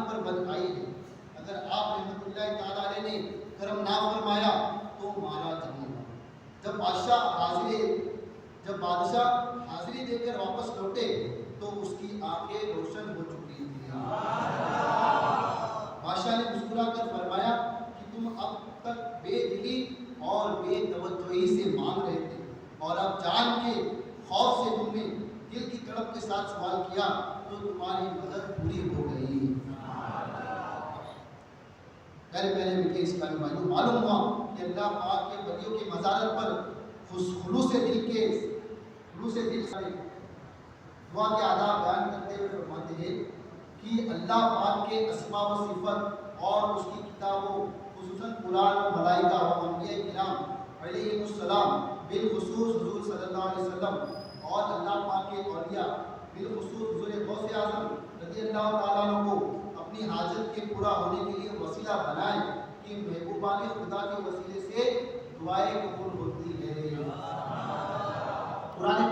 انسان پر بد آئی ہے. اگر آپ رحمۃ اللہ تعالیٰ علیہ نے کرم نہ فرمایا تو مارا جائے گا. جب بادشاہ حاضری دے کر واپس لوٹے تو اس کی آنکھیں روشن ہو چکی تھی. بادشاہ نے مسکرا کر فرمایا کہ تم اب تک بے دلی اور بے توجہی سے مانگ رہے تھے اور اب جان کے خوف سے تم نے دل کی تڑپ کے ساتھ سوال کیا تو تمہاری مدد پوری ہو گئی. پہلے میٹھے اسلامی بھائیوں، معلوم ہوا کہ اللہ پاک کے ولیوں کی مزارت پر خلوص دل سے دعا کے آداب بیان کرتے ہوئے فرماتے ہیں کہ اللہ پاک کے اسماء و صفت اور اس کی کتابوں خصوصاً قرآن و ملائکہ و انبیاء کرام علیہ السلام، بالخصوص حضور صلی اللہ علیہ وسلم اور اللہ پاک کے اولیاء بالخصوص حضور غوث اعظم رضی اللہ تعالیٰ عنہ کو اپنی حاجت کے پورا ہونے کے لیے وسیلہ بنائیں کہ محبوبان خدا کے وسیلے سے دعائیں قبول ہوتی ہے. قرآن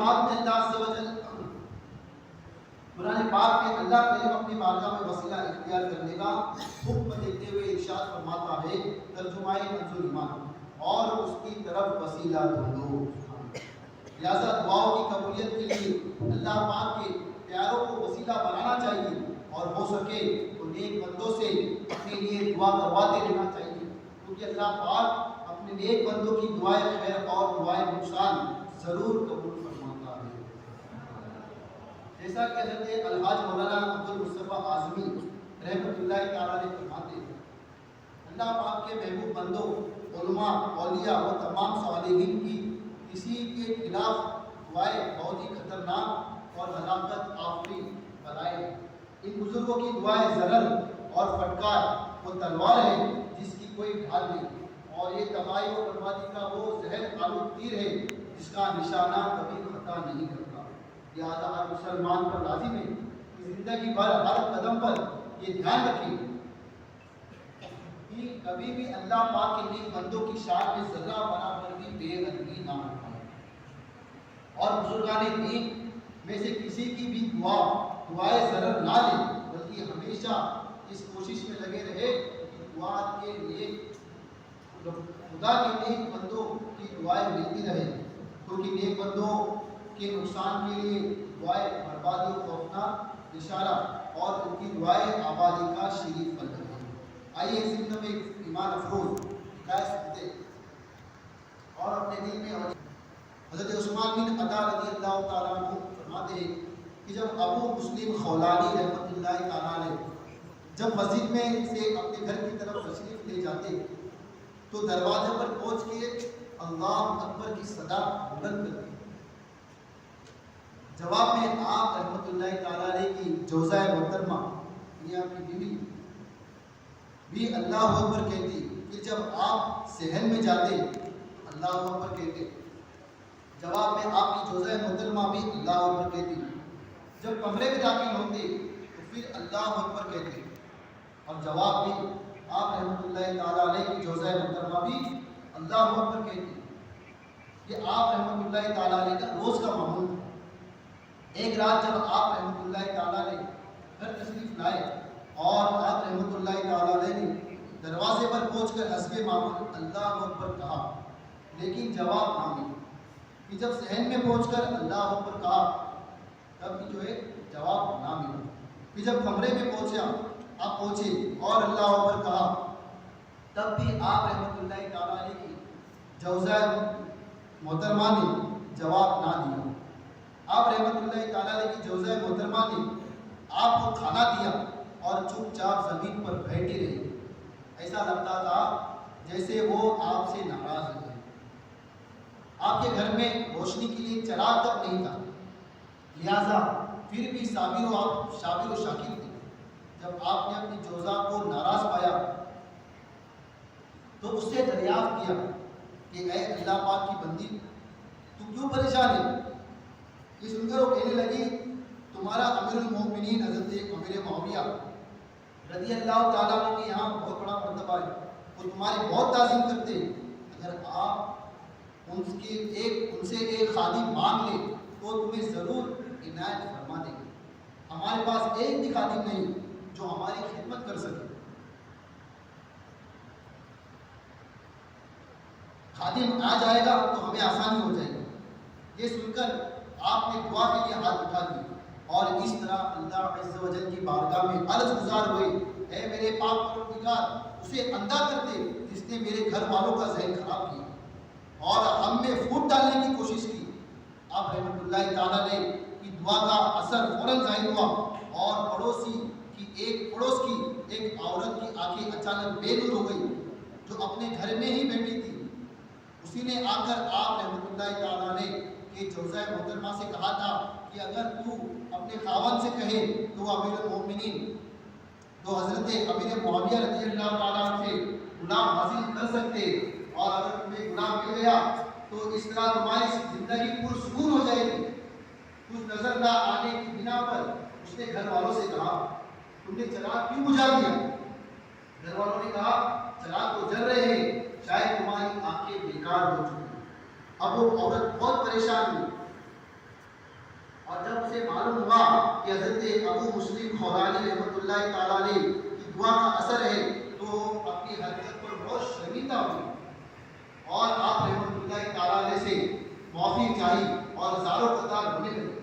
پاک میں اللہ کریم اپنی بارگاہ میں وسیلہ اختیار کرنے کا حکم دیتے ہوئے ارشاد فرماتا ہے، ترجمہ کنز ایمان، اور اس کی طرف وسیلہ ڈھونڈو. لہذا دعاؤں کی قبولیت کے لیے اللہ پاک کے پیاروں کو وسیلہ بنانا چاہیے اور ہو سکے تو نیک بندوں سے اپنے لیے دعا کرواتے رہنا چاہیے، کیونکہ اللہ پاک اپنے نیک بندوں کی دعائیں خیر اور دعائیں نقصان ضرور قبول فرماتا ہے. جیسا کہ حضرت الحاج مولانا عبد المصطفیٰ اعظمی رحمۃ اللہ تعالیٰ نے فرماتے ہیں، اللہ پاک کے محبوب بندوں، علماء، اولیاء و تمام صالحین کی کسی کے خلاف دعائیں بہت ہی خطرناک اور ہلاکت آفرین بلائیں ہیں. ان بزرگوں کی دعائیں ضرر اور پھٹکار وہ تلوار ہے جس کی کوئی ڈھال نہیں، اور یہ تباہی و بربادی کا وہ زہر آلود تیر ہے جس کا نشانہ کبھی خطا نہیں کرتا. لہٰذا ہر مسلمان پر لازم ہے کہ زندگی بھر ہر قدم پر یہ دھیان رکھیں کہ کبھی بھی اللہ پاک کے نیک بندوں کی شان میں ذرہ برابر بھی بے ادبی نہ اٹھائیں، اور بزرگان دین میں سے کسی کی بھی دعائیں ضرر نہ لیں، بلکہ ہمیشہ اس کوشش میں لگے رہے کہ دعا کے لیے خدا کے نیک بندوں کی دعائیں ملتی رہے، کیونکہ نیک بندوں کے نقصان کے لیے دعائیں بربادی و خوفناک اشارہ اور ان کی دعائیں آبادی کا شریف پل ہے. آئیے اس ضمن میں ایمان افروز حکایت سنتے اور اپنے دل میں حضرت عثمان بن عطا رضی اللہ تعالیٰ عنہ فرماتے ہیں کہ جب ابو مسلم خولانی رحمۃ اللہ تعالیٰ علیہ جب مسجد میں سے اپنے گھر کی طرف تشریف لے جاتے تو دروازے پر پہنچ کے اللہ اکبر کی صدا بلند کرتے. جواب میں آپ رحمۃ اللہ تعالیٰ علیہ کی جوزہ محترمہ یعنی آپ کی بیوی بھی اللہ اکبر کہتی. پھر جب آپ صحن میں جاتے تو اللہ اکبر کہتے. جواب میں آپ کی جوزہ محترمہ بھی اللہ اکبر کہتی. جب کمرے میں داخل ہوتے تو پھر اللہ اکبر کہتے. اور جواب میں آپ رحمۃ اللہ تعالیٰ علیہ کی جوزہ محترمہ بھی اللہ اکبر کہتی. یہ آپ رحمۃ اللہ تعالیٰ علیہ کا روز کا معمول تھا. ایک رات جب آپ رحمۃ اللہ تعالیٰ علیہ گھر تشریف لائے اور آپ رحمۃ اللہ تعالیٰ علیہ نے دروازے پر پہنچ کر حسب معمول اللہ اکبر کہا، لیکن جواب نہ ملا. کہ جب صحن میں پہنچ کر اللہ اکبر کہا تب بھی جو ہے جواب نہ ملا. پھر جب کمرے میں آپ پہنچے اور اللہ اکبر کہا تب بھی آپ رحمۃ اللہ تعالیٰ علیہ کی جوزہ محترمہ نے جواب نہ دیا. آپ رحمۃ اللہ تعالیٰ علیہ کی جوزہ محترمہ نے آپ کو کھانا دیا اور چپ چاپ زمین پر بیٹھی رہی. ایسا لگتا تھا جیسے وہ آپ سے ناراض ہے. آپ کے گھر میں روشنی کے لیے چراغ تک نہیں تھا، لہذا پھر بھی شابر و شاکر تھے. جب آپ نے اپنی جوزہ کو ناراض پایا تو اس سے دریافت کیا کہ اے اللہ پاک کی بندی، تو کیوں پریشان ہے؟ یہ سن کر وہ کہنے لگی، تمہارا امیر المومنین حضرت امیر معاویہ رضی اللہ تعالیٰ عنہ کے یہاں بہت بڑا مرتبہ ہے، وہ تمہاری بہت تعظیم کرتے ہیں. اگر آپ ان سے ایک خادم مانگ لیں تو تمہیں ضرور عنایت فرما دیں گے. ہمارے پاس ایک بھی خادم نہیں جو ہماری خدمت کر سکے. خادم آ جائے گا تو ہمیں آسانی ہو جائے گی. یہ سن کر آپ نے دعا کے لیے ہاتھ اٹھا دیے اور اس طرح اللہ عز و جل کی بارگاہ میں عرض گزار ہوئے, اے میرے پاک پروردگار, اسے اندھا کر دے جس نے میرے گھر والوں کا ذہن خراب کیا اور ہم میں پھوٹ ڈالنے کی کوشش کی. آپ رحمۃ اللہ تعالیٰ نے کی دعا کا اثر فوراً ظاہر ہوا اور پڑوس کی ایک عورت کی آنکھیں اچانک بے نور ہو گئی جو اپنے گھر میں ہی بیٹھی تھی. اسی نے آ کر آپ رحمۃ اللہ تعالیٰ نے کہ جوزہ محترمہ سے کہا تھا کہ اگر تو اپنے خاوند سے کہے تو امیر المومنین تو حضرت امیر معاویہ رضی اللہ تعالیٰ سے غلام حاصل کر سکتے, اور اگر تمہیں غلام مل گیا تو اس طرح تمہاری زندگی پرسکون ہو جائے گی. کچھ نظر نہ آنے کی بنا پر اس نے گھر والوں سے کہا, تم نے چراغ کیوں بجھا دیا؟ گھر والوں نے کہا, چراغ تو جل رہے ہیں, شاید تمہاری آنکھیں بیکار ہو چکی. اب وہ عورت بہت پریشان ہوئی اور جب اسے معلوم ہوا کہ حضرت ابو مسلم خورانی رحمۃ اللہ تعالیٰ علیہ کی دعا کا اثر ہے تو اپنی حرکت پر بہت شرمندہ ہوئی اور آپ رحمۃ اللہ تعالیٰ علیہ سے معافی چاہی اور زاروں قطار ہونے لگے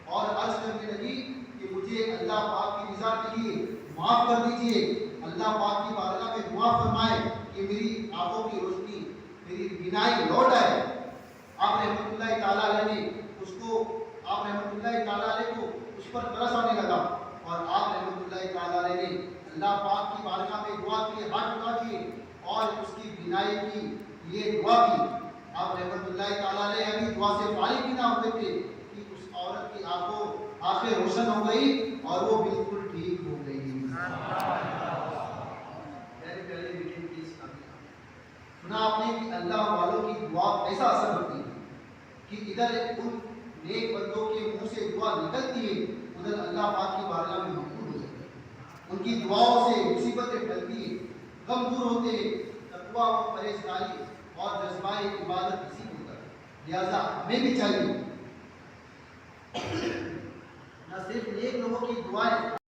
اور عرض کرنے لگی کہ مجھے اللہ پاک کی رضا کے لیے معاف کر دیجئے. اللہ پاک کی بارگاہ میں دعا فرمائے کہ میری آنکھوں کی روشنی, میری بینائی لوٹ آئے. آپ رحمۃ اللہ تعالیٰ علیہ نے آپ رحمۃ اللہ تعالیٰ علیہ کو اس پر ترس آنے لگا اور آپ رحمۃ اللہ تعالیٰ علیہ نے اللہ پاک کی بارگاہ میں دعا کے لیے ہاتھ اٹھا دیے اور اس کی بینائی کی لیے دعا کی. آپ رحمۃ اللہ تعالیٰ علیہ ابھی دعا سے فارغ بھی نہ ہوتے تھے کہ اس عورت کی آنکھیں روشن ہو گئی اور وہ بالکل ٹھیک ہو گئی. سنا آپ نے کہ اللہ والوں کی دعا ایسا اثر ہوتی ہے کہ ادھر ان نیک بندوں کے منہ سے دعا نکلتی ہے, ادھر اللہ پاک کی بارگاہ میں مقبول ہو جاتی ہے. ان کی دعاؤں سے مصیبتیں ٹلتی ہیں, غم دور ہوتے ہیں, تقویٰ و پرہیزگاری اور جذبہ عبادت نصیب ہوتا ہے. لہذا ہمیں بھی چاہیے نہ صرف نیک لوگوں کی دعائیں